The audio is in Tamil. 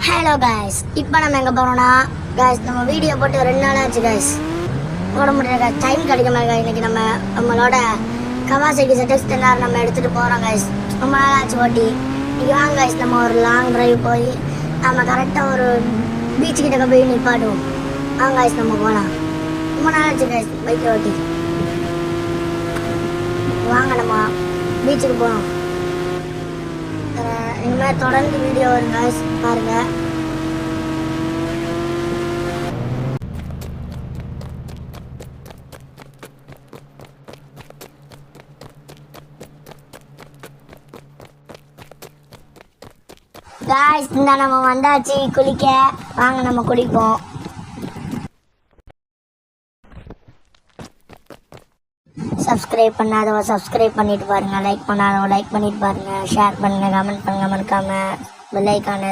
ஹலோ கைஸ், இப்போ நம்ம எங்கே போகிறோம்னா கைஸ் நம்ம வீடியோ போட்டு 2 நாள் ஆச்சு கைஸ். போட முடியல டைம் கிடைக்க மாதிரி. இன்னைக்கு நம்மளோட கவாசகி ZX-10R நம்ம எடுத்துகிட்டு போகிறோம் கைஸ். ரொம்ப நாள் ஆச்சு ஓட்டி. இன்னைக்கு வாங்க கைஸ், நம்ம ஒரு லாங் டிரைவ் போய் நம்ம கரெக்டாக ஒரு பீச் கிட்ட போய் நிப்பாட்டுவோம். வாங்க கைஸ், நம்ம போகலாம். ரொம்ப நாள் ஆச்சு கைஸ் பைக்கை ஓட்டி. வாங்க நம்ம பீச்சுக்கு போகணும். இனிமேல் தொடர்ந்து வீடியோ வரும் கைஸ், பாருங்க. கைஸ், இந்த நம்ம வந்தாச்சு குளிக்க. வாங்க நம்ம குளிப்போம். சப்ஸ்கிரைப் பண்ணாதவ சப்ஸ்கிரைப் பண்ணிட்டு பாருங்க, லைக் பண்ணாதவ லைக் பண்ணிட்டு பாருங்க, ஷேர் பண்ணுங்க, கமெண்ட் பண்ணுங்க, மறக்காம பெல் ஐகானை